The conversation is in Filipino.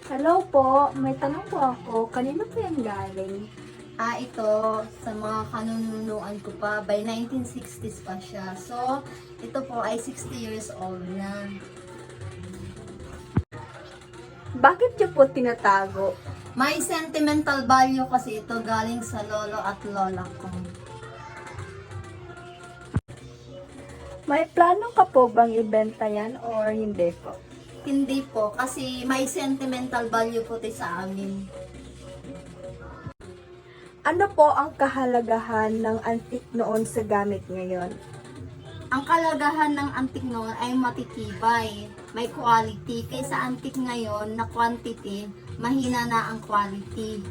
Hello po, may tanong po ako. Kanino po yan galing? Ito, sa mga kanununuan ko pa, by 1960s pa siya. So, ito po ay 60 years old na. Bakit niyo po tinatago? May sentimental value kasi ito galing sa lolo at lola ko. May plano ka po bang ibenta yan or hindi po? Hindi po, kasi may sentimental value po ito sa amin. Ano po ang kahalagahan ng antik noon sa gamit ngayon? Ang kalagahan ng antik noon ay matitibay, may quality, kaysa antik ngayon na quantity, mahina na ang quality.